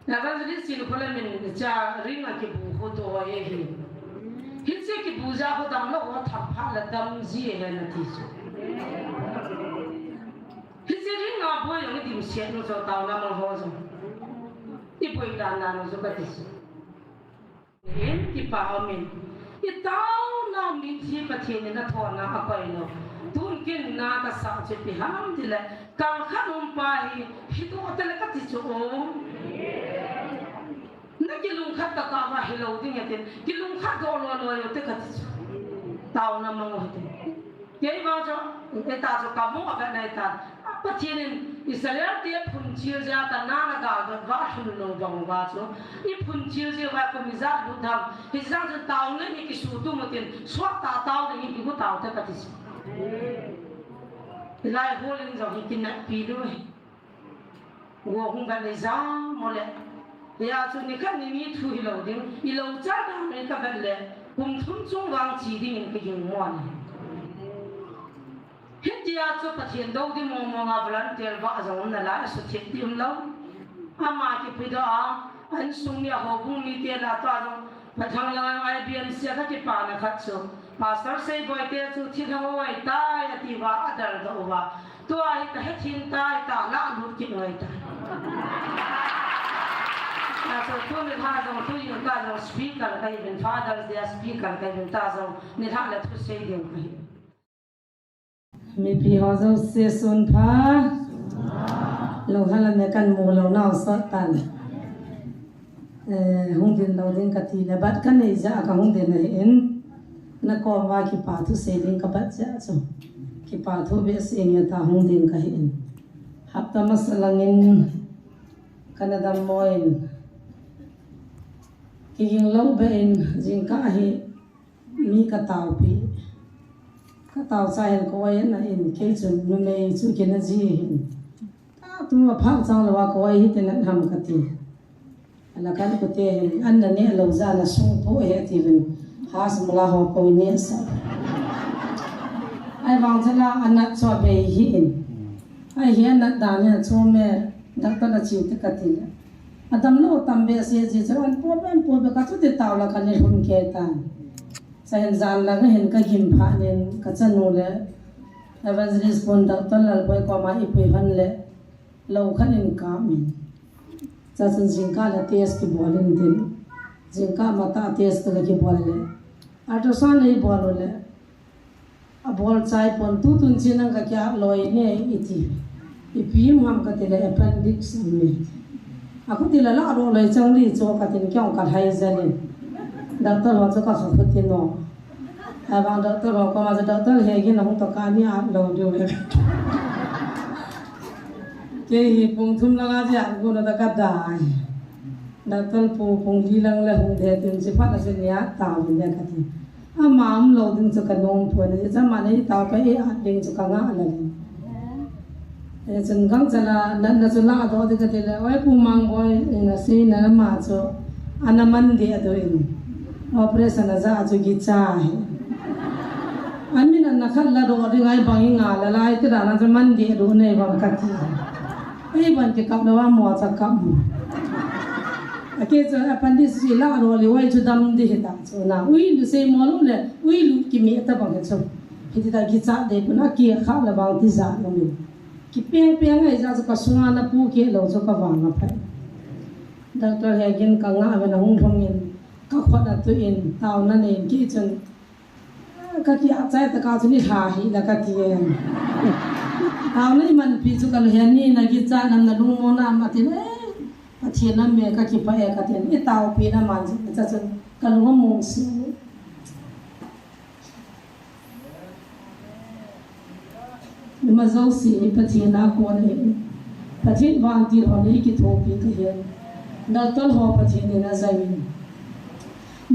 evangelist sin khole min cha ringa ki bu kho to ye hi hitse ki puja ko dam lo wa thap pha la dam ji he na ti so hitse ringa bo yo ni dim se no so taw na mo ho so ti poi da na no so ka ti so yen ti pa amen i taw na mi ji pa the ni na tho na a koi no tun kin na ka sa che pi ham ti le kang khanum pa hi hi to ta le ka ti so na kilung khat ta ka ba hilo ding yatin kilung khat do lo lo yo te khat taw na mang ho te ye ba jo e ta jo ka mo ba nai ta pa thinin israel te phun chil ja ta na na ga ga ba hulu no bang ba jo I phun chil je ba ko mi za bu dham hi sang je taw ne ni ki su tu mo tin swa ta taw de ni ki ko taw te ka ti lai holin jo hi kin na pi do wo hung ba le za mo le ya chu ni kan ni thu hi lo ding I lo cha da me ka ba le kum thum chung wang chi ding ke yung mo ni hết dia chu pathian do di mo mo nga volunteer ba azong na la su thik ti lo ama ki pido a an sung ya ho bung ni te la ta jong pathang la IBM sia ka ki pa na khat chu pastor sei boy te chu thi na oi ta ya ti wa adar do wa to ai ta he thin ta ta la lu ki noi ta so to me ha jong to yu ka jong speaker ka even fathers they speaker ka even ta jong ni ha la thu sei ding ka mi pi ho zo se sun pha lo hala me kan mu lo na so tan hung din lo ding ka ti le bat kan nei ja ka hung din nei in na ko wa ki pa thu se ding ka bat ja so ki pa thu be se nya ta hung din ka hin hap ta masalangin kanada moin ki ging lo be in jing ka hi mi ka taw pi ka taw sa hen ko ai na in ke chun nu me chu ke na ji hin ta tu ma phak chang lo wa ko ai hi te na ham ka ti ala kan ko te an na ne lo za na sung po he ti bin has mula ho ko ne sa ai wang jala an na cho be hi in ai hi na da ne cho me dak ta na chiu te ka ti adam lo tam be se ji chan po be ka chu te taw la kan ne hun ke tan sahen zan la hen ka gim pha nen ka chanu le evangelist pon doctor lal boy ko ma ipui han le lo khan in ka min cha chan jingka la test ki bolin din jingka mata test ka ki bol le ultrasound nei bol le a bol chai pon tu tun chin ka kya loi ne iti ipim ham ka tele appendix me aku tila la ro le chang ri cho ka tin kyang ka hai zalin doctor ho cho ka khaputi no abang doctor ho ko ma doctor he gi na to ka ni a lo do le ke hi pung thum la ga ja gu na ka dai doctor pu pung ji lang le hung the tin si phat se nya ta bin le ka ti a mam lo din cho ka nong phu ne ja ma ne ta pa e a ding cho ka nga la e chen gang chala nan na chu la do de ka te le oi pu mang boy na se na ma cho anaman de do in operation za ju gi cha he amin na khal la do ri ngai bang nga la lai ti da na man de do ne ba ka ti ai ban ke kap wa mo cha kap mu ake cha appendix si la ro le wai chu dam de ta so na ui lu se mo lu le ui lu ki mi ta ba ke so hi ti da gi cha de na ki kha la bang ti za lo mi ki peng peng ai za ka sunga na pu ke lo so ka wa na phai doctor hegin ka nga ba na hung thong in ka khona tu in taw na ne ki chen ka ki a chai ta ka chu ni ha hi la ka ti en taw nei man pi chu ka he ni na gi cha nam na lung mo na ma ti ne a thien na me ka ki pa e ka ten e taw pi na man cha chen ka lu mo si ni ma zo si pa thien na ko ne pa thien van ti ho ne ki tho pi ka he doctor ho pa thien na zain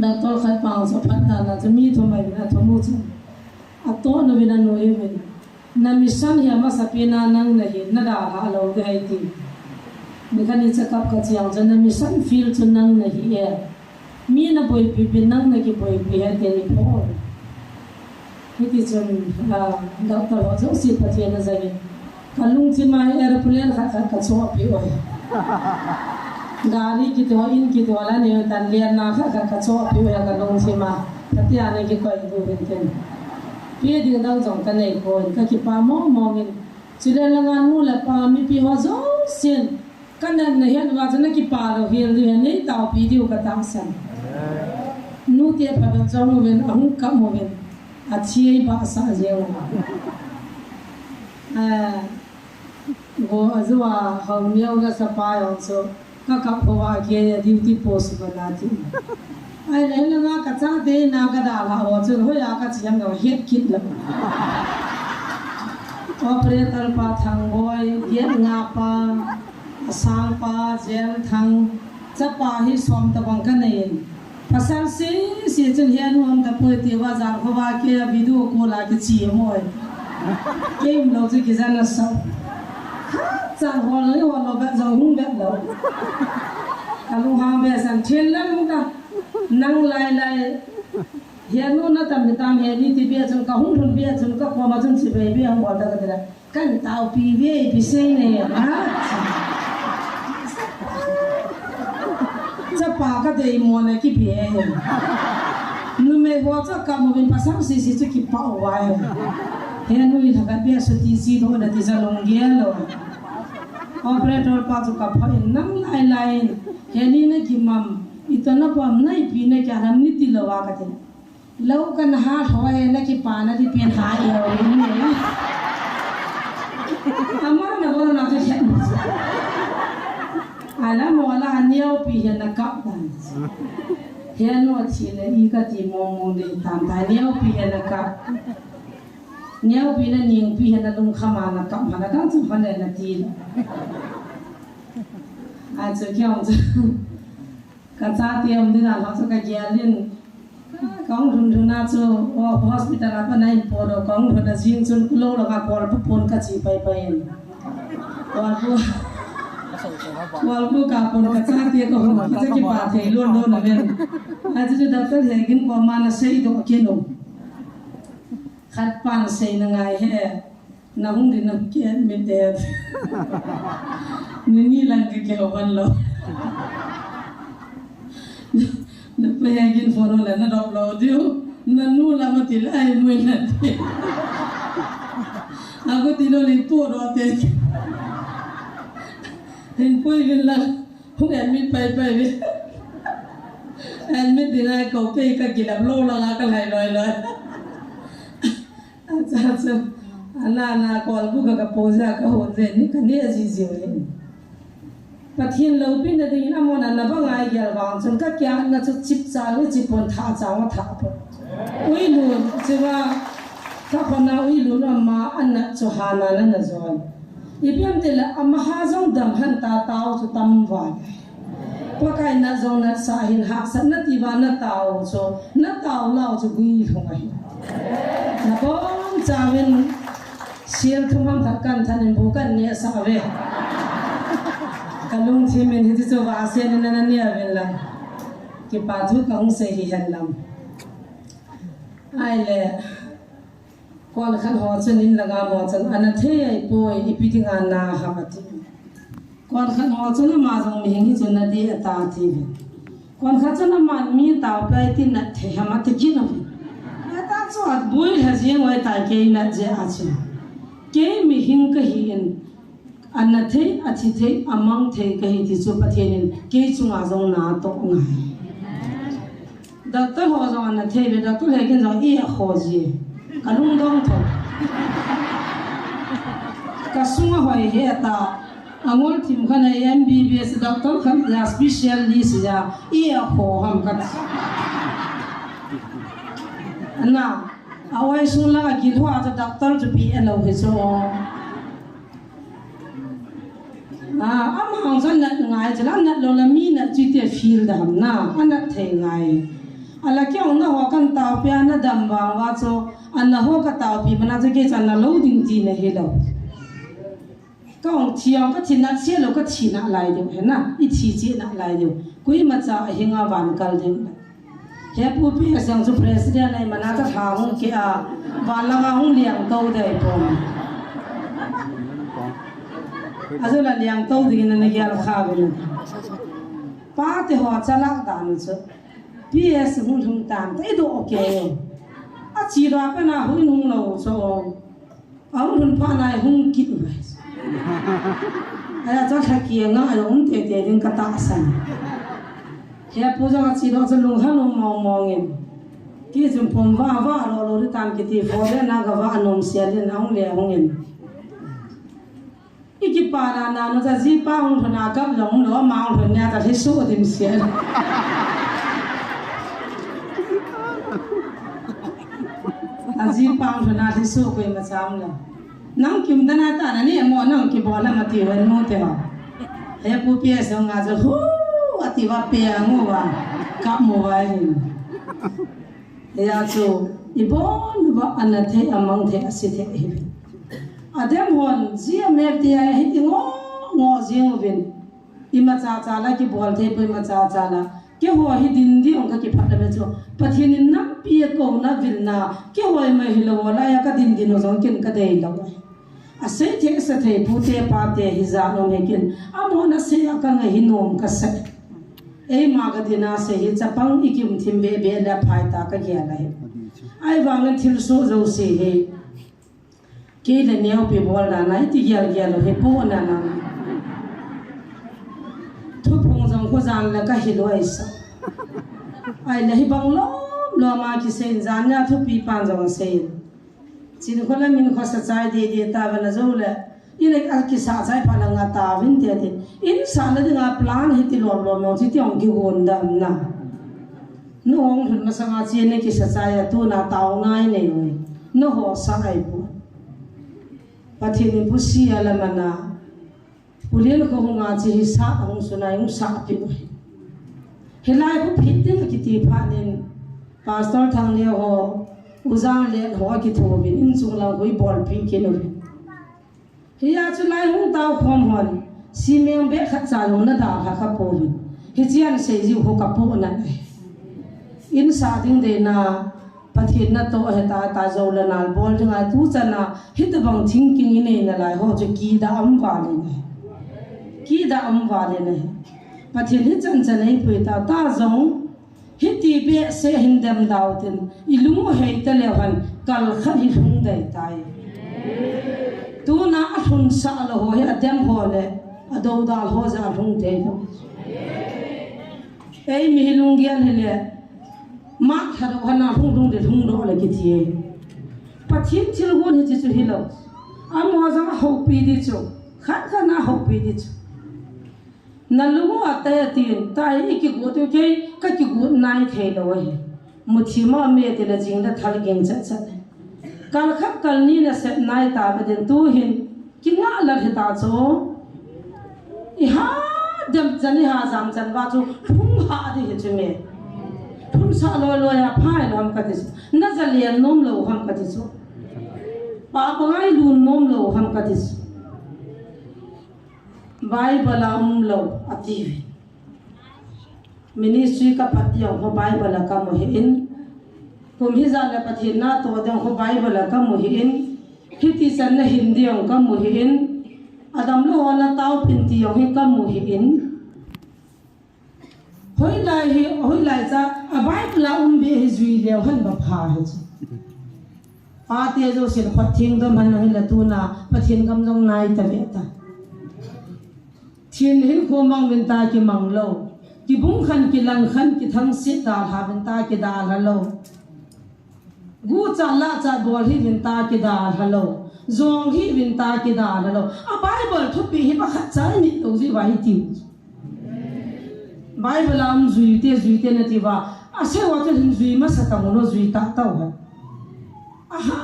doctor khat pa so phat na cha mi tho mai na tho mu cha a to no vi na no e ve na mission hi ma sa pe na nang na hi na da ha lo de ai ti mi kan ni cha kap ka chiang jan na mission feel chu nang na hi e mi na boy pi nang na ki boy pi ha te ni pho hi ti chon doctor ho so si pa thien na zain kalung chi mai airplane kha ka cho pi oi gari gitu in gitu lah ni tan lian na kha ka cho pi ya ka long sima tatia ne ki ko du rin pi di dang jong ta nei ko ka ki pa mo ngin chile la ngan mu la pa mi pi ho zo sin kan na ne hian wa jana ki pa lo hian ri nei ta pi di ka ta san nu te pa da jong wen ang ka mo wen a chi ba sa je go azwa hom yau ga sa pa yo so ka ka phawa ke duty post bana ti ai le la nga ka cha de na ka da la ho chu ho ya ka chiam ga het kit la operator pa thang boy ye nga pa sang pa jel thang cha pa hi som ta bang ka nei pasal si chen hian hom ta poi ti wa za phawa ke video ko la ke chi moi ke lo chu ki za na so chẳng hoa lấy hoa nó vẹn dầu không vẹn đâu, cả lúc hàng về sản trên lắm không ta, năng lại hiện nó tầm tam hiện đi thì bây giờ cả không thuần bây giờ cả qua mà chân chỉ về bây giờ không bỏ ra cái đó, cái tàu pi về pi xe này á, chắc ba cái đấy mua này cái bể, nếu mấy hoa chắc cả một bên pasang xí chắc kịp bảo hoài, hiện nó đi thằng cái bây giờ tí xí thôi là tí giờ lồng ghé rồi. Operator pa chu ka phain nang lai heni na ki mam itana pam nai pi na kya nam ni ti lawa ka te lo kan ha hoye na ki pa na ti pen ha yo ni amar na bo na te chen ala mo ala niao pi hen na ka dan hen no chi le I ka ti mo le tam ta niao pi hen na ka niao pi na ning pi hen na lung khama na ka ma na ka chu phan le na ti ai chơi kêu chứ cả cha tiêm đi là họ cho cái gì lên con thun na cho hospital apa nai podo con thun na jing chun lo la ka kol pun ka chi pai wal ku ka pun ka cha tie ko ho ki ki pa the luôn na men ai chu doctor he gin ko ma na sei do ke no khat pan sei na ngai he na hung din na ke me de Nini lang kikawan lo. Napayagin foro la na download yo. Nanula matil ay mo natin. Ako tinuli puro te. Hin po yun lang. Kung admit pay. Admit din ay ko pay ka kilablo lang ako loy. At ana call bu ka poza ka honze ni kani azizi wen. Pathin lo pin da din amona na ba ngai yal wang chun ka kya na chu chip cha le chipon tha cha ma tha po ui lu chewa ka khona ui lu na ma an chu hana na zon ipiam te la amaha jong dam han ta taw chu tam wa pa kai na zong na sa hin ha sa na ti wa na taw chu na taw lao chu gui thongai na bom cha wen sial thumam thakkan thanin bukan ne sa ve kalung thimin hi chu wa sen na ni aven la ki pa thu kang se hi han lam ai le kon khan ho chen in laga mo chen ana the ai poi ipiting ana ha mati kon khan ho chen ma jong mi hingi chen na di ata thi kon khan chen ma mi ta pai tin na the ha mati kin no ata chot bui ha je wai ta ke na je a chi ke mi hing ka hi in anna the athi the amang the ka hi ti chu pathianin ke chunga jong na to ngai doctor ho jong anna the be doctor he ken jong e ho ji kalung dong tho ka sunga hoi he ta angol thim khana MBBS doctor khan ya specialist ya e ho ham ka na awai sun la ki thwa ta doctor to be alo he so am hang san na ngai jala na lo la mi na chi te feel da ham na ana the ngai ala kyang na ho kan ta pya na dam ba wa cho an ho ka ta pi mana je ke chan na lo ding ji na he lo kong chiang ka chin na che lo ka chi na lai de he na I chi chi na lai de kui ma cha hinga wan kal de he pu pi sang su president ai mana ta tha hung ke a wa la nga hung liang to de pom azula liang to de na ne gyal kha be pa te ho chalak dan chu ps hung tan te do okay a chi ra pa na hung lo so a hun pa na hung kit ba aya cha thaki nga ong te ding ka ta san he puja ka chi ro chu lung han mong in ki zum pom va lo ri tam ki ti fo le na ga va anom sia le na ong le hong in iki para na no za ji pa hong thana kap long lo ma hong thanya ta thi su dim sia a ji pa hong thana thi su ko ma cham la nang kim dana ta na ni mo nang ki bola ma ti wen mo te ha he pu pia so nga zo hu ati wa pe ngo wa kap mo wa hin ya chu ibon ba anathe amang the asithe hi adem hon zia me dia hi ngo jing vin ima cha la ki bol the pe ma cha la ke ho hi din di ong ka ki phat me chu pathin na pi ko na vil na ke ho ma hi lo la ya ka din no jong kin ka dei lo a se the sa the pu te pa te hi za no me kin amo na se ka nga hi nom ka sa ei ma ga dina se hi chapang ikim thim be la phai ta ka ya la hi ai wang thil so zo se he ke le neo pe bol da nai ti ya lo he po na na thu phung jong ko jan la ka hi lo ai sa ai la hi bang lo ma ki se jan ya thu pi pan jong se chin ko la min ko sa chai de ta ba na zo le ile a ki sa chai pa la nga ta vin te te in sa la nga plan hi ti lo mo chi ti ong ki gon da na no ong thun ma sa nga chi ne ki sa chai tu na taw nai ne no ho sa ai pu pathin pu si ala mana pulien ko nga chi sa ong sunai ong sa pi helai pu phit te ki ti pha nin pastor thang le ho uzang le ho ki tho bin in chung la goi bol pi ke no hiya chu lai hung taw khom hon si meng be kha cha lo na da kha po bin hi chian se ji ho ka po na in sa ding de na pathin na to he ta zo la nal bol thanga tu chana hit bang thinking in na lai ho chu ki da am wa le ne ki da am wa le ne pathin hi chan ai pui ta zong hiti be se hindam dautin ilungu heita lewan kal khari hung dai tai tu na hun sa lo ho ya dem ho le ado dal ho za hung te no ei mi hilung gian hele ma khar hana hung de hung do le ki thi pathin chil gon hi chu hilo am ho za ho pi di chu khat na ho pi di chu nalugo atay tin tai iki go to ke ka ki go nai the lo he muthi ma me te la jing da thal geng cha cha kal khap kal ni na set nai ta ba den tu hin ki nga la he ta cho I ha dem jani ha jam chan wa chu thung ha de he che me thung sa lo ya phai lo ham ka ti na jalian nom lo ham ka ti so pa pa ngai lu nom lo ham ka ti Bible lo ati ministry ka patiyong ho Bible ka mo hin kum hi za la pathin na to dang ho Bible ka mo hin hiti san na hindi ong ka mo hin adam lo na taw pinti ong hi ka mo hin hoi lai cha a Bible be hi zui le han ba pha hi pa te zo sin pathing do man hi la tu na pathin kam jong nai ta ve ta thiên hin ko mang vin ta ki mang lo ki bung khan ki lang khan ki thang sit da ha vin ta ki da la lo gu cha la cha bol hi vin ta ki da la lo zong hi vin ta ki da la lo a Bible thu pi hi pa khat chai ni to ji vai ti Bible am zui te na ti wa a se wa te hin zui ma sa ta mo no zui ta ta wa aha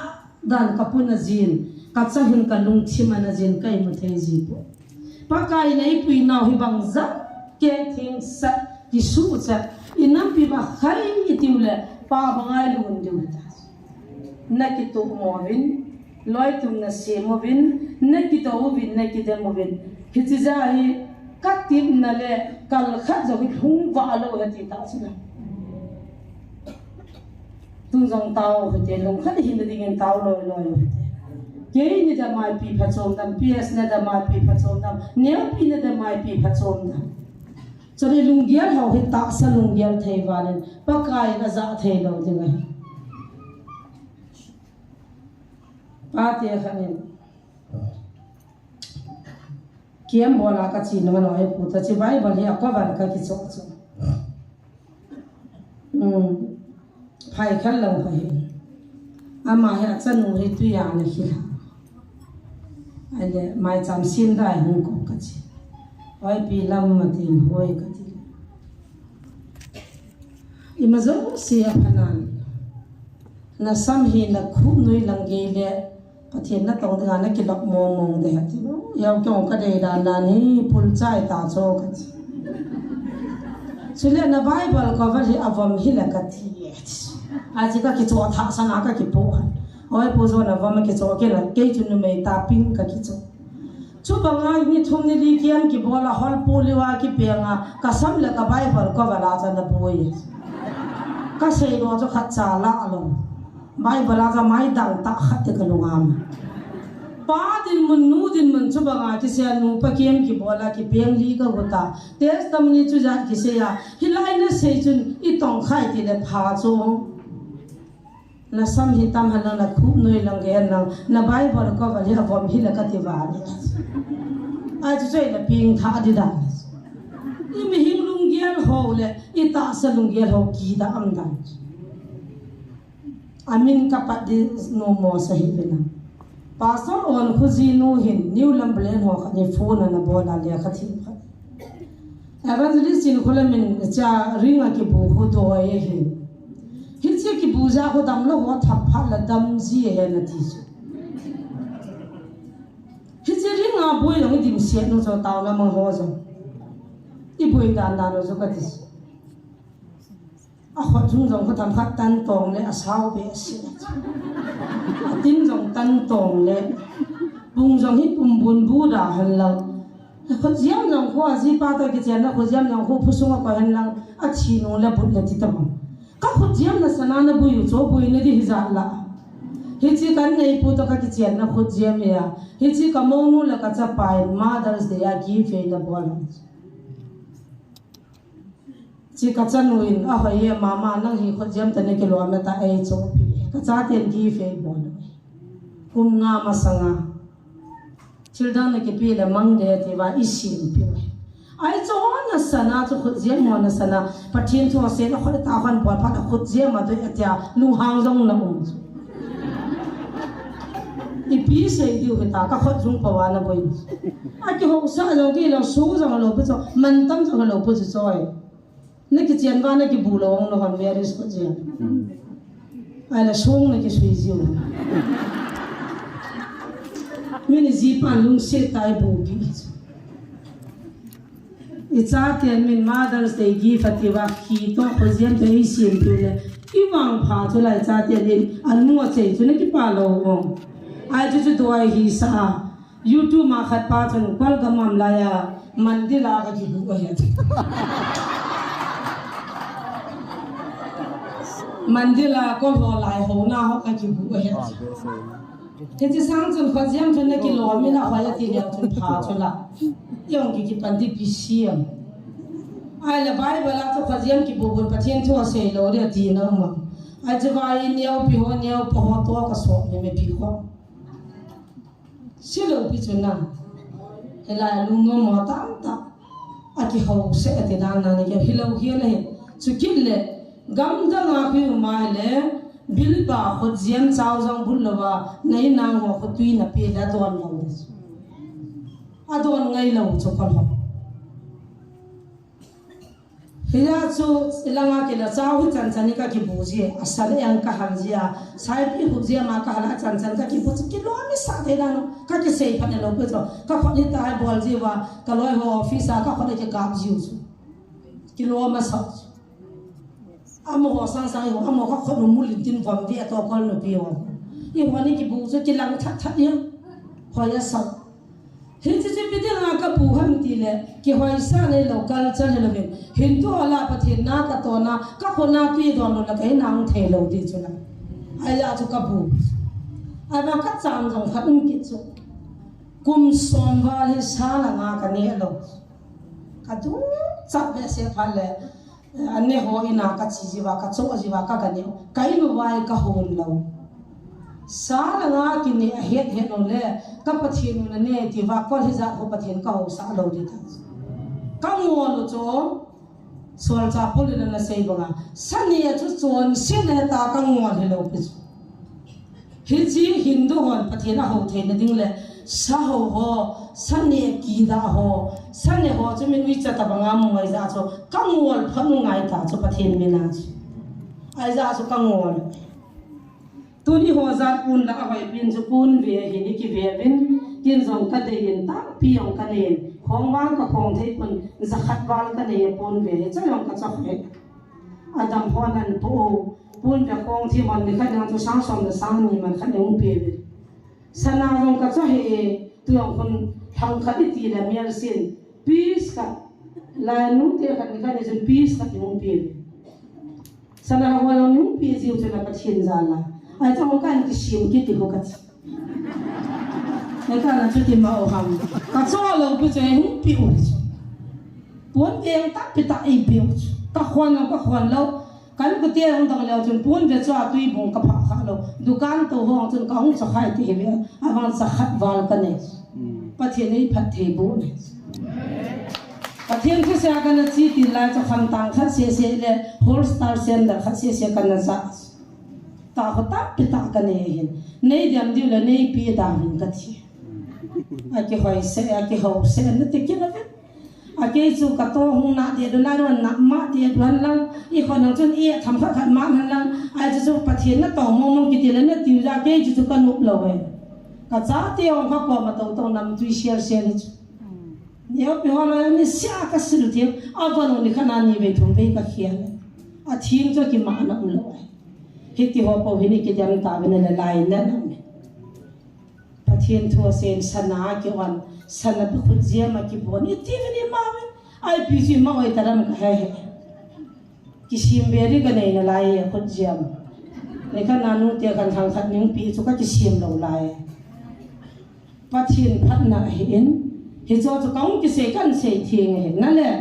dan kapuna jin ka cha hin ka lung thima na jin kai ma the ji po pakai nei pui nau hi bang za ke thing sa ki su cha inam pi ba khai itiule pa bangai lun de ta na ki to mo vin loi tum na se mo vin na ki to vin na ki de mo vin hi chi za hi kat tim na le kal khat zo hi hung wa lo ha ti ta su na tung jong tao ho te long khat hi na ding tao loi ke ni da mai pi phachom dam ps na da mai pi phachom dam ne pi na da mai pi phachom dam cho nên lung giel hậu hết tạ sa lung giel thầy vào nên bác cái là dạ thầy đâu chứ này ba tia khăn nên kiếm bỏ lá cái gì nó nói phụ ta chỉ vay vào thì có vài cái chỗ chỗ phải khăn lòng phải mà hiện chân nó thì tuy là khi nào anh để mai chăm xin đại không có cái gì ôi bị lâm mà tìm hôi cái gì ima zo sia phanan na sam hi na khu nui lang ge le pathian na tong da na ki lok mong mong de hati no yaw kyong ka de dan dan hi pul chai ta cho ka chi sile na bible ko va hi avam hi la ka ti a chi ka ki cho tha sana ka ki po han oi po zo na va ma ki cho ke la ke chu nu me ta ping ka ki cho chu banga ni thum ni li kian ki bola hol poliwa ki penga ka sam la ka bible ko va la cha na poi ka sei ro cho khat cha la lo bible la cha mai dang ta khat te ka lungam pa din mun nu din mun chu banga ki se nu pa kian ki bola ki peng li ka bota tes tam ni chu ja ki se ya hilai na sei chun I tong khai ti le pha chu na sam hi tam han na khu noi lang ge lang na bible ko va le avom hi la ka ti va ni a chu sei la ping tha di da I mi hing lung giel ho le I ta sa lung giel ho ki da am dan amin ka pa di no mo sa hi bina pastor on khuzi no hin new lamblen ho khani phone na bola le kha thi kha evangelist in kholamin cha ringa ki bu khu do ye hi hitche ki buja ko dam lo ho thap pha la dam ji he na ti chu hitche ringa boy lo dim se no so taw na mang ho so I boy dan dan no so ka ti a kho chung jong ko tam khat tan tong le a sao be si tin jong tan tong le bung jong hi pum bun bu da han lo kho jiam jong ko ji pa ta ki chen na kho jiam jong ko phusung ko han lang a chi no le but le ti tam ka kho jiam na sana na bu yu cho bu ne di za la hi chi kan nei pu to ka ki chen na kho jiam ya hi chi ka mo nu la ka cha pai mothers day a gi fe la bol chi ka chan nuin a hoi mama nang hi kho jiam ta ne ki lo ma ta ai cho pi ka cha ten gi fe bol kum nga ma sanga children ke pi le mang de ti wa I sim pi ai cho na sana cho kho jiam mo na sana pathin tho se na kho ta khan por pha kho jiam ma do atia lu hang jong na I pi se diu ke ta ka kho jung pa wa na boi a ki ho sa lo ki lo su jong lo pu cho man tam jong lo pu cho ai ne ki chen wa na ki bu lo no han me ris ko jiam ai la sung na ki sui jiu mini zipan lung se tai bu ki I cha tian min mothers day gift atiwa ki to khoziem te I sim tu le I wang pha chu lai cha tian din an mo che chu ne ki pa lo ngo ai chu doi hi sa YouTube ma khat pa chun kwal ga mam la ya mandila ga ki bu he mandila ko ho lai ho na ho ka ki bu he thế chứ sáng chun khó giam chun cái lò mình là phải tiền nhau chun phá chun là yung cái bản địa bị xiêm ai là bài bữa là cho khó giam cái bộ phận phát triển cho xây lò để tiền nữa mà ai chứ vay nhau bị hoa nhau bỏ hoa to cái số này mới bị hoa xí lò bị chun na cái là lung ngom mà tam ta cái hậu sẽ thì đang này cái hi lâu hi này chú kít lệ gam da ngã phi mai lệ bil ba khot jiam chao jong bul lawa nei nang ho khotui na pe da don lo a don ngai lo cho kon ho hiya chu ilanga ke la chao hi chan chani ka ki buji asale ang ka hanjia sai pi hujia ma ka hala chan chan ka ki bu ki lo mi sa de da no ka ki sei phane lo pe cho ka khot ni tai bol ji wa ka loi ho office ka khot ke ka jiu ki lo ma sa amo sang sang yo amo ka khot no mulin tin vam vi to kol no pio I wani ki bu so ki lang that that ya hoya sa he chi bi de na ka bu ham ti le ki hoi sa ne local chal le ben hindu ala pathin na ka to na ka khona pi don lo la kai nang the lo di chu na ai la chu ka bu ai ba ka chang jong khat ki chu kum som wa hi sa la nga ka ne lo kadu chap be se phale anne ho ina ka chi jiwa ka cho jiwa ka kani kai lu wai ka hon lo sa la nga ki ni het het no le ka pathin na ne ti wa ko hi za ho pathin ka ho sa lo di ta ka ngo lo cho sol cha pol na sei ba sani ya chu chon sin le ta ka ngo le lo pi hi chi hindu hon pathin a ho the na ding le sa ho sani ki da ho sani ho chu min wi cha ta ba nga mo ngai za cho ka ngo phan ngai ta cho pathin mi na chi ai za cho ka ngo tuni ho zat pun la hoi pin zu pun ve hi ni ki ve vin kin zong ka de yin ta pi yong ka ne khong wang ka khong thei pun za khat wal ka ne pun ve cha yong ka cha he adam ho nan po pun ka khong thi man ni ka na to sang som da sang ni man khat ung pe ve sana rong ka cha he tu yong kun thang khat ti la mer sin peace ka la nu te ka ni ka ne jun peace ka ung pe ve sana ho yong nu pe ji u te na ka thin za la ai trong cái cái xiêm cái thì có cái cái là cho tiền màu hồng cả cho lâu bây giờ không biểu bốn tiền tắt bị tắt ý biểu các khoan lâu cái tiền không đồng lâu chừng bốn về cho tùy bùng các phá lâu dukan tổ hong chừng không cho khai thì vậy ai bằng sẽ khát vào cái này bắt thiên ấy phát thế bố này bắt thiên cái xe cái này chỉ tiền lại cho khăn tăng khát xe để Holstar Center khát xe cái này sao ta có tap bị ta cái này hin nei điểm điều là nei pi ta hin cái gì cái hỏi sẽ cái hậu sẽ nó tiết kiệm lắm cái chú cái to hung nát thì đôi lúc nát mát thì đôi lúc ítคนนั่งจนทำขัดมากนั่นละchú phát hiện nóต่อมองcái tiền nó tiêu ra cái chú cái núp lâu cái giá tiềnเขาก็มาต่อนำทุยเชียร์เนี่ยพี่ว่าเราเนี่ยเสียก็สุดที่วันนี้ขนาดนี้ไปทุ่มไปก็เขียนทิ้งจะกี่มานั่งเลยที่หัวปูหินกิจยังตาเป็นอะไรนั่นประเทศทั่วเซนสนาเกี่ยวกันสนาบุคคลเจียมากี่บุญนี่ที่วันนี้มาเป็นไอพีซีมาไว้ตารางก็ให้กิชิมเบรีกันในอะไรคนเจียมในขณะนู้นเดียวกันทางขัดนิ้วปีสุก็กิชิมเราลายประเทศพัฒนาเห็นจอจะก้องกิเสกันเสียทีเห็นนั่นแหละ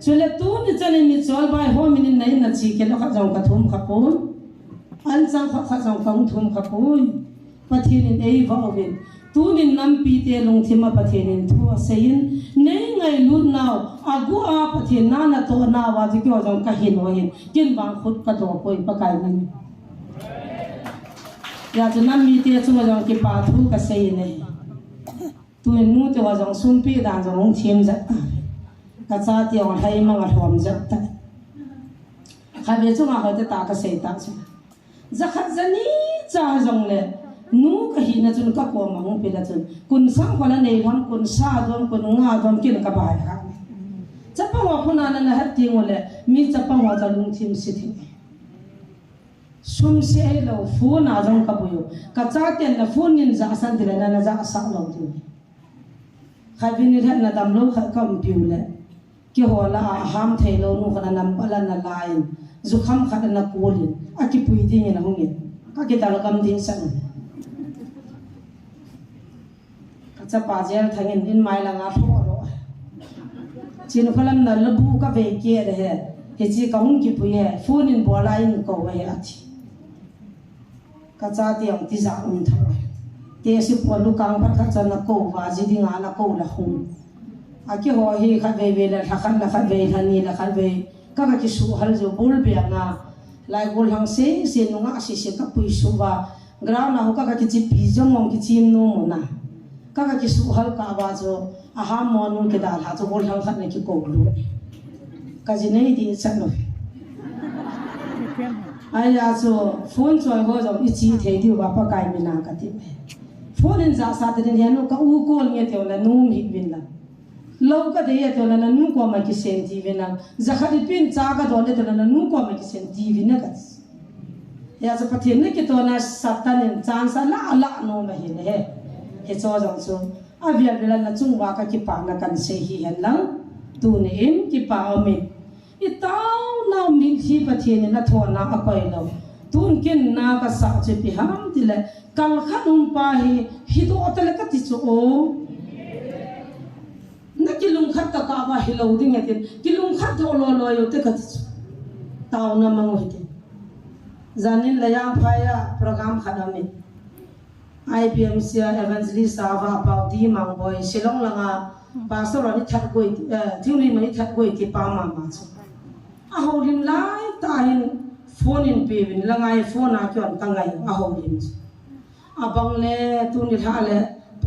ส่วนตู้นี่จะนี่มีจอลไปหัวมินในนาทีเกี่ยวกับจงกระทุ่มขับปูนอันจังข้าจังฟังทุ่มขับปุยประเทศนี้เอวเอาเป็นตัวนี้นำปีเตลงที่มาประเทศนี้ทั่วเสียนในไงลุ้นนาวอากูอาประเทศนั้นตัวนาวว่าจะเกี่ยวกับการเห็นว่าเห็นกินบางคนกระโดดไปประกายมันอยากจะนำมีเตชัวจังที่ป่าทุกเสียนเลยตัวนู้นตัวจังสุ่มปีด่างจังเทียมจัดกระจายเตียงให้มังกรหอมจัดแต่ใครเป็นช่วงเขาจะตากระเสยตาใช่จะขัดจะนี้จะจงเลยนู้ก็หินจนก็กลัวมังเป็นจนคุณสร้างคนละในทำคุณซาดวงคุณงาดวงกินกระบายครับจะปังว่าคนนั้นนะฮัตติงเลยมีจะปังว่าจะลุงทิมสิทิสุ่มเสียเราฟูน่าจงกับอยู่กระจายเต็นละฟูนินจะสันติเลยนะจะสักเราดูใครวินิจฉัยนะดำลูกเขาไม่ผิวเลยกี่หัวละห้ามเทโลนุขนาดนั้นบัลลังก์ลายจุขำขัดนักโวลินอากิปุยดิ้งนะหงเงินก็คิดตลอดกำดิ้งสั่งก็จะป้าเจ้าทั้งอินไม่ละงาทั่วโลกจีนคนละนั่นละบุกก็เวกีเลยเฮจิกงกิปุยฟูนินบัวลายนก็เวอาทิก็จะเตียงที่จะอุ้มทั้งเตี้ยสิบวันลูกกังพัดก็จะนักโกวาจีดิ้งอานักโกละหงอากิหัวฮีขัดเวละขัดละขัดเวทันนี่ละขัดเวก็คิดสู้ฮัลโหลบุลเบียงาไล่บุลหังเสียนุ่งอาศิเสกับปุยสู้ว่ากราวน่ะฮุก็คิดจีปีจงมองคิดจีมนุ่งนะก็คิดสู้ฮัลกับว่าจะอาหารมอนุนคิดได้หาจะบุลหังขัดเนี่ยคิดโกลูก็จีนี่ดีสักหน่อยไอ้ยาจะฟุ้นช่วยก็จะอีจีเทียว่าปะไก่ไม่น่ากันที่ฟุ้นจะสัตย์เดียนุก็อู้โกลเงี้ยเดียวแล้วนุ่งหิบินละเราก็ได้ตัวนั้นนุ่งกว่าไม่กี่เซนทีวินังจะขัดปิ้นจาก็ตัวนี้ตัวนั้นนุ่งกว่าไม่กี่เซนทีวินังกันอยากจะพัฒนากี่ตัวนั้นสัตย์นั้นจานสละละโน้มเห็นเหตุจังสูอาเบียเวลาจุงว่าก็กี่ปากนักกันเสียเห็นลังตัวนี้กี่ปากเอามิอีต้าน้ามิที่พัฒนาทัวร์นักไปเราตัวนี้นักสักจะพิหามทีละกัลขันอุปาหิฮิโตอัตเลกติโซนัก kilung khat ta ka ba hello ding atin kilung khat tho lo lo yo te khat taw na mang hoite zanin la yang phaya program khadami IBMC evangelist ava about di mang boy silong langa pastor ani that goi thingri mani that goi ti pa ma ma chu a holim lai ta hin phone in pe win langai phone a kyon tangai a holim abang le tu ni tha le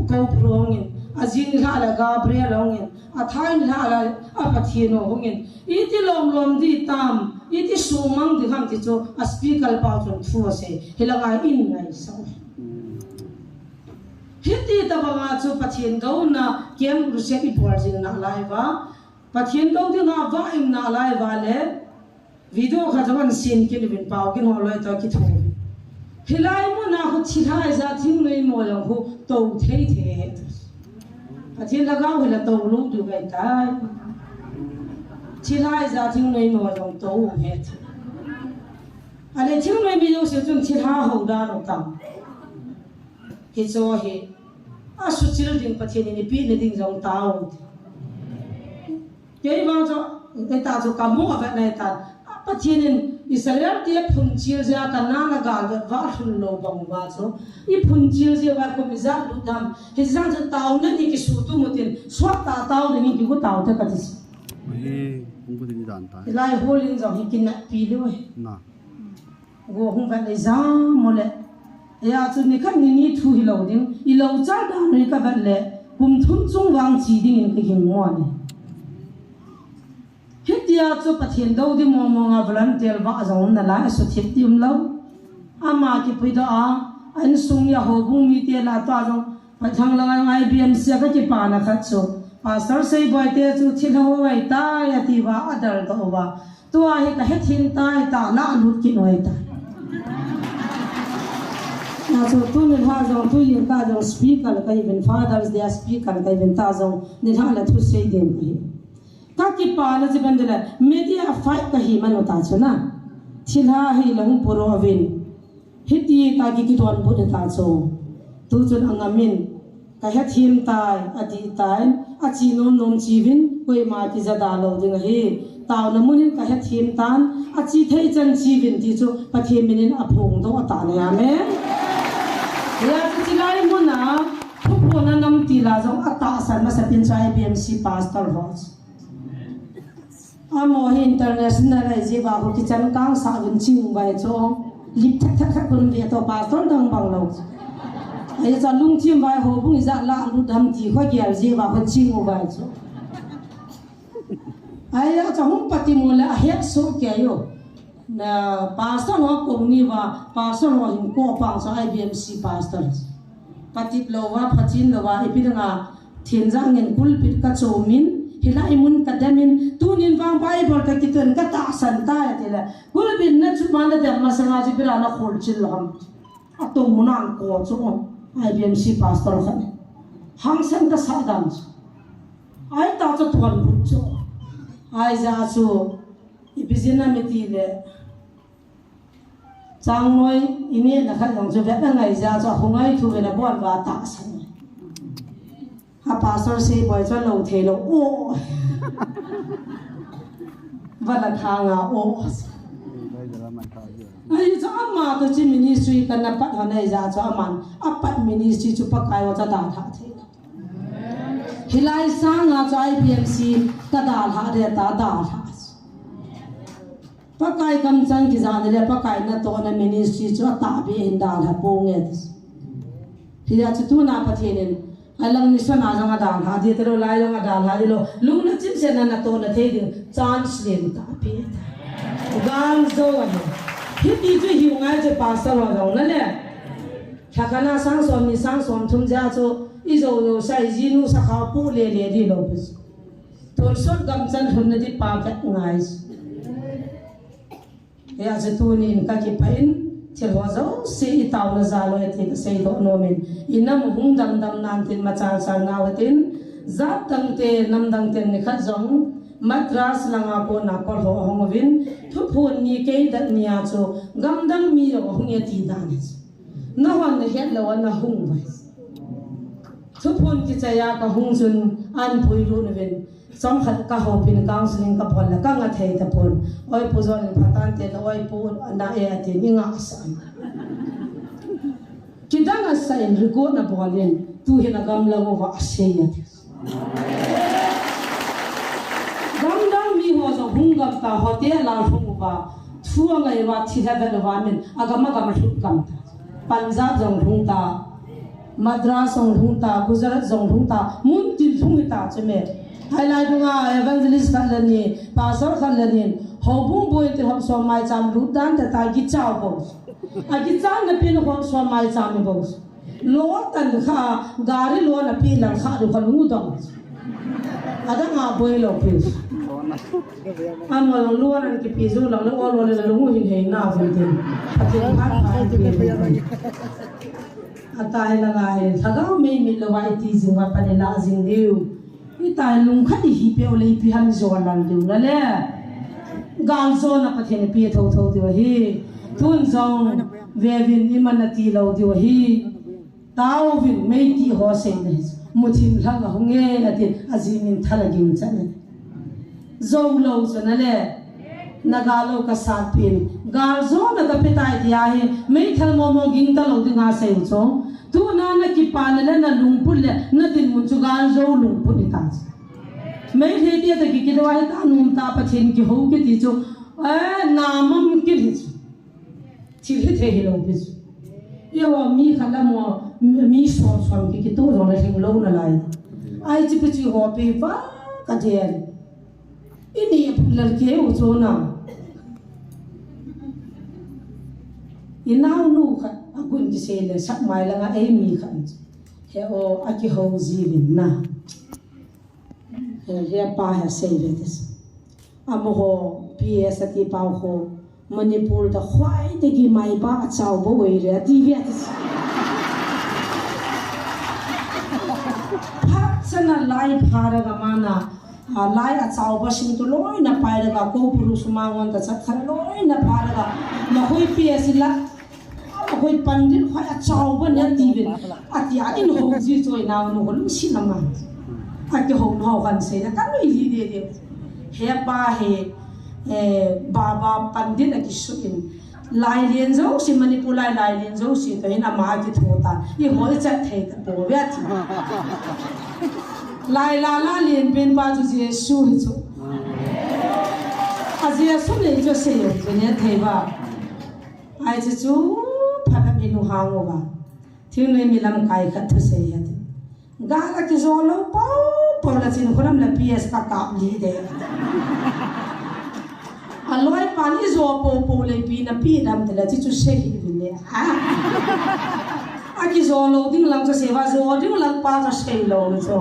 ko prongin azin tha le Gabriel ongin a thain tha le a pathino hongin iti lom lom di tam iti sumang di ham ti chu a speaker pa chon thu se hilangai in ngai so hiti tabanga chu pathin do na kem ruset I borjin na laiwa pathin do di na va im na laiwa le video kha jawan sin kin bin pau kin holoi to ki thu hilai mo na khu thilai za thing nei mo yang khu to thei the pathin lagau hila to lu du bai tai thilai za thing nei mo yang to he ale thing nei mi yo se chun thilha ho da no tam he so he a su chil ding pathin ni pi ni ding jong tao ke ma cho cái ta cho kamu ava nei ta pathin Israel dia punchil ja kanana gal wa hun lo bang wa cho I punchil je wa ko miza lu dam he sang cha taw na ni ki su tu mutin swat ta taw ni ki ko taw ta ka ti ए उनको दिन जानता है lai holin jong hi kin na pi lo ना go hung va le za mo le ya chu ni khan ni thu hi lo ding I lo cha da ni ka va le kum thun chung wang chi ding in ka hin mo ni hitia chu pathin do di mo mo nga volunteer ba zong na la so thip ti lo ama ki pui da a an sung ya ho bung mi te la ta jong pathang la ngai IBM se ka ki pa na khat chu pastor sei boy te chu thin ho wai ta ya ti wa adar do wa tu a hi ka he thin ta ta na lut ki noi ta na chu tu ni ha jong tu yin ta jong speaker ka even fathers they speaker ka even ta jong ni ha la thu sei dem ki taki pa na ji bandela media fight ka hi mano ta chuna thilha hi lahum puro avin hiti ta ki don bu ta cho tu chun angamin ka he thim tai adi tai a chi nom nom chi vin koi ma ti za da lo ding hi taw na munin ka he thim tan a chi thei chan chi vin ti chu pathe minin a phung do ta ne amen ya chi lai mo na phu na nam ti la jong ata san ma sa pin chai BMC pastor house amo hi international ai je ba ko kitchen kang sa vin ching bai cho lip thak thak thak kun ve to pastor dang bang lo ai cha lung chim bai ho bung za la lu dam ti kho gyal je ba ko ching o bai cho ai ya cha hum pati mo la het so ke yo na pastor ho ko ni wa pastor ho hin ko pa so IBMC pastor pati lo wa phatin lo wa ipidanga thin jang ngin kul pit ka chomin hilai mun kadamin tunin wang bible ka kitun ka ta san ta tela kul bin na chu man da ma sanga ji bira na khol chil lam atung munan ko chu IBMC pastor khan hang san ka sa dam ai ta chu thon bu chu ai za chu ibizina meti le chang noi ini na khan jong chu vet na ngai za chu hungai thu ve na bon wa ta san a pastor say boy cho lo the lo o wala khanga o ai cho amma to chi ministry kan na pat hanai za cho aman apat ministry chu pa kai wa cha da tha the hilai sanga cho IBMC ta da tha de ta da tha pa kai kam chang ki zan le pa kai na to na ministry chu ta be in da la po nge hiya chu tu na pa thenin alang ni sona janga da ha di tero lai janga da ha di lo lung na chim se na to na the di chance len ta pe gan zo ani hi ti ju hi ngai je pa sa lo jong na le thakana sang som ni sang som thum ja cho I zo lo sai ji nu sa kha pu le le di lo bus ton sot gam chan hun na di pa ka ngai ya je tu ni in ka ki pain chil ho zo si taw na za lo eti sei do no min inam hung dam dam nan tin ma chal chal na watin za tang te nam dang ten ni khat zong matras langa ko na kol ho hong win thu phun ni ke da nia cho gam dang mi ro hong ye ti da ni na wan na het lo na hung bai ทุกคนกิจยาก็หงจุนอันพุยรู้นเวนสองขัดก็หอบเป็นกางสลิงกับพลแล้วก็งัดเทตะพลอ้อยผู้จอนพัตันเตอ้อยผู้นาเอเตนี่งาสันคิดดังอาศัยริโกนะบอลเล่นtuเห็นกำลังว่าเสียทีดังมีหัวจะหุ่งกับตาหัวเตี้ยลาหุ่งว่าทั่วไงว่าที่ได้เป็นว่ามันอากามาชุดกันปัญจาบจงหุ่งตามัดราสจงหุ่งตากุจรัตจงหุ่งตามุนติหุ่งตาใช่ไหมไฮไลท์ว่าเอเวนเจลิสต์ขันเลนี่พาสเซอร์ขันเลนี่หัวบุ้งบุ้ยที่หัวสมัยจำรูดันแต่ตากิจเจ้าบ่อากิจเจ้าเนี่ยเป็นหัวสมัยจำบ่ล้อตันข้าการิล้อน่ะปีหลังข้าดูขันงูดองada ngaboy lo pis amo lo luar an ki pisu lo lo lo le lo ngu hin na fin ati phat ata hela ga he thaga me mi lo wai ti jing wa pa la jing diu ni ta lung khat hi pe o le pi han zo lan diu la le gang zo na pa the pi tho tho diu hi thun zong ve vin ni manati lo diu hi tao vin me ti ho se ne mutim langa honge ati azimin thalagin chane zolo chanale nagalo ka sapin garzo na ka pitai dia he me thal momo ging ta lo dinga sei cho tu na na ki palale na lungpul le na din mun chu garzo lungpul ni ta me the dia ta ki kidwa he ta num ta pathin ki ho ki ti chu namam ki hi chi hi the hi lo bis yo mi khala mo mi som ki tu ro na hing lo na lai ai chi pi chi ho pe va ka den ini lalke u cho na inau nu kha agun ki se le sak mai la nga ai mi khan he o aki ho ji bin na he pa ha se le des amo ho ps ati pa ho manipur da khwai te gi mai ba achau bo wei re ti vi ati sana lai phara ga mana lai achau ba sing to loi na pai ga ko puru sumangon ta chat khar loi na phara ga ma hoi ps la hoi pandit khoi achau ba ne ti bin ati a in ho ji choi na no hol si na ma ati ho no kan se na kan ni de de he ba he baba pandit a ki su in lai lien zo si manipur lai lien zo si to in ama ki thota I hoi chat thei ta po ve ti lai la lien ben ba ju je su hi chu a je su le jo se yo ne thei ba ai chu pha ka mi nu ha ngo ba thi ne mi lam kai khat thu se ya ti ga la ki zo lo po la chin kholam la ps ka ka li de aloi pani zo po le pi na pi dam de la chi chu se hi bi le ha aki zo lo ding lang cha se wa zo ding lang pa cha se lo zo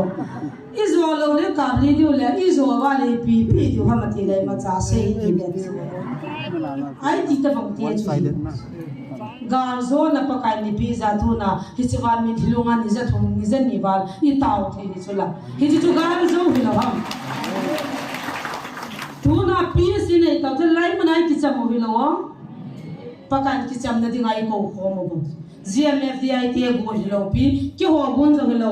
I zo lo le ka li dio le I zo wa le pi dio ha ma ti le ma cha se hi le ai ti ta bang ti chu gar zo na pa kai ni pi za tu na hi chi wa mi thilunga ni za thong ni za ni wal I tau the ni chu la hi chi chu gar zo hi la ha tu na pi si nei tau te lai ma nai ki cha mo hi lo pa kan ki cham na ding ai ko ho mo bo GMFDI te go hi lo pi ki ho gon zo hi lo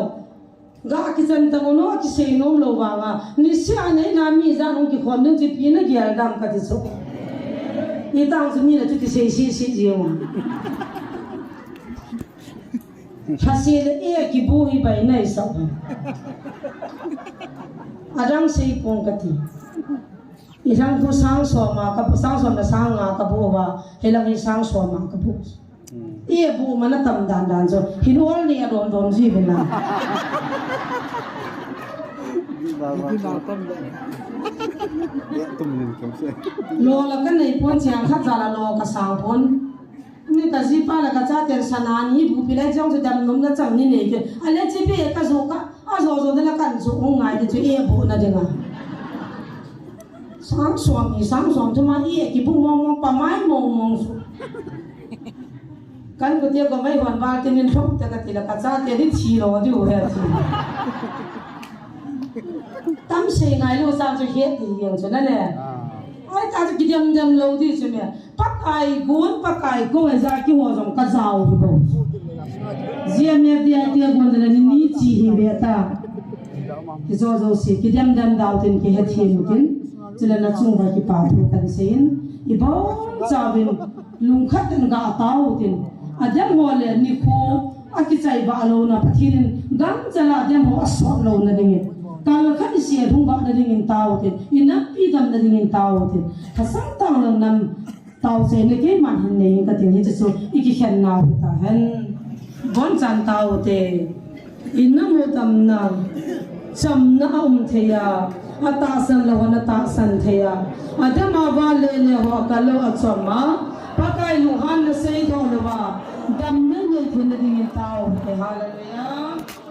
ga ki chan ta no ki sei nom lo wa nga ni sia nei na mi za no ki khon den chi pi na gyal dam ka ti so I tang su mi na tu ki sei si ji mo hasil ki bu hi bai nai sa adang sei pong ka ti isang po sang so ma ka po sang so na sang nga ka bu wa helang isang so ma ka bu Iya bu mana tam dan so hinol ni adon ji bina lo la kan nei pon chiang khat zala lo ka sang pon ni ka ji pa la ka cha ter sana ni bu pilai jong so dam nom na chang ni nei ke ale chi pe ka zo ka a zo de la kan zo ngai de chu e bu na de nga sang som tu ma i ki bu mong pa mai mong su kan ko tia ko mai hon ba tin in thok ta ka ti la ka cha te ni thi lo di ho he thi tam se ngai lo sa chu he ti yang chu na le ai ta ki dam lo di chu me pa kai gon ai za ki ho jong ka zao di bo Zia me dia dia gonda ni chi hi beta ki zo si ki dam dau tin ki het hin tin chila na chung ba ki pa thu kan sein I bo chawin lung khat an ga tau tin adam hole ni kho aki chai ba lo na pathin gam chala adam ho asok lo na ding kal khat si thung ba na ding tau tin ina pi dam na ding tau tin thasang tang lo nam tau se ne ke man hin ne ka tin hi chu iki khen na ta han bon chan tau te inna mo tam na cham na theya ata san lo na ta san theya adama wa le ne ho ka lo achoma pakai lu han na sei tho lo wa dam na ne thin na ding tau te hallelujah